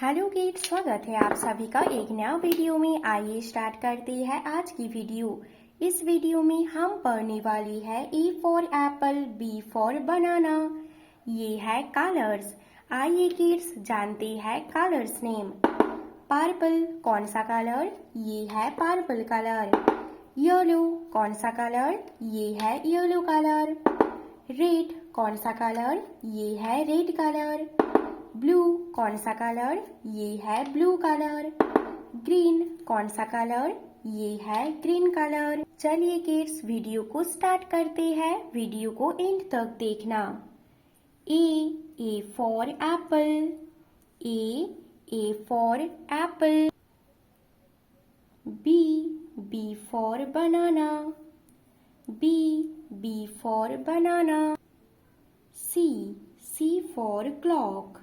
Hello kids, स्वागत है आप सभी का एक नया वीडियो में। आइए स्टार्ट करते हैं आज की वीडियो। इस वीडियो में हम पढ़ने वाली है A for apple, B for banana. ये है कलर्स। आइए किड्स जानते हैं कलर्स नेम। पर्पल कौन सा कलर? ये है पर्पल कलर। येलो कौन सा कलर? ये है येलो कलर। रेड कौन सा कलर? ये है रेड कलर। ब्लू कौन सा कलर? ये है ब्लू कलर। ग्रीन कौन सा कलर? ये है ग्रीन कलर। चलिए किड्स वीडियो को स्टार्ट करते हैं। वीडियो को एंड तक देखना। A for apple. A for apple. B for banana. B for banana. C for clock.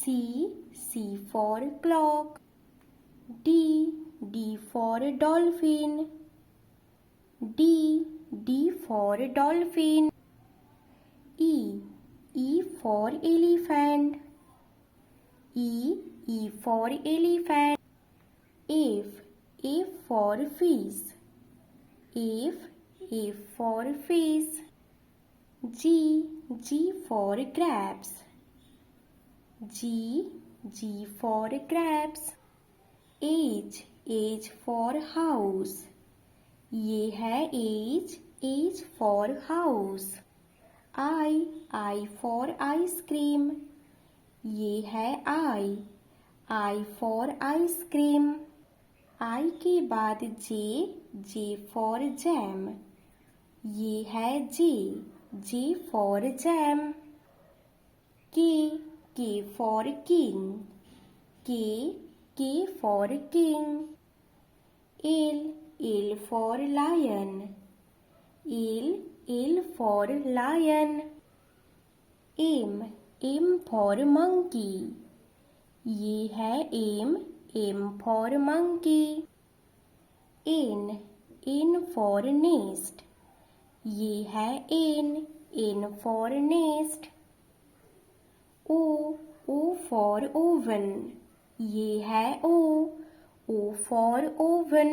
C for clock. D for dolphin. D for dolphin. E for elephant. E for elephant. F for fish. F for fish. G for grapes. G for grapes. H for house. ये है H for house. I for ice cream. ये है I for ice cream. I के बाद J for jam. ये है J for jam. K for king. K for king. L for lion. L for lion. M for monkey. ये है M for monkey. N for nest. ये है N for nest. O for oven. ये है O for oven.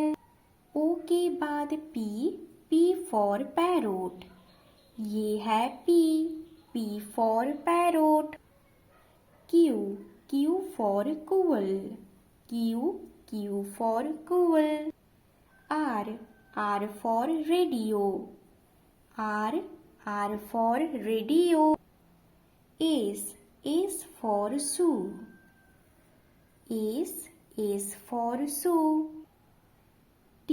O के बाद P for parrot. ये है P for parrot. Q for quail. Q for quail. R for radio. R for radio. S for shoe. S for shoe. T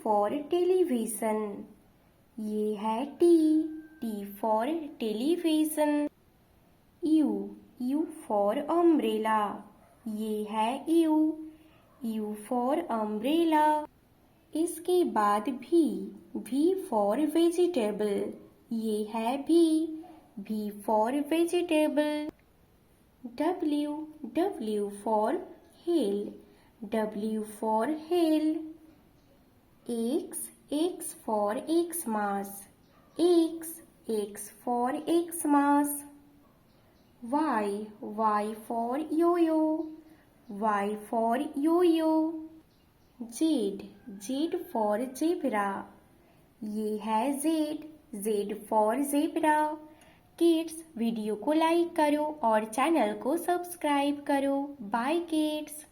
for television. ये है T for television. U for umbrella. ये है U for umbrella. इसके बाद V for vegetable. ये है V for vegetable. W for hail. W for hail. X for Xmas. X for Xmas. Y for yo-yo. Y for yo-yo. Z for zebra. ये है Z for zebra. Kids video को like करो और channel को subscribe करो। Bye kids.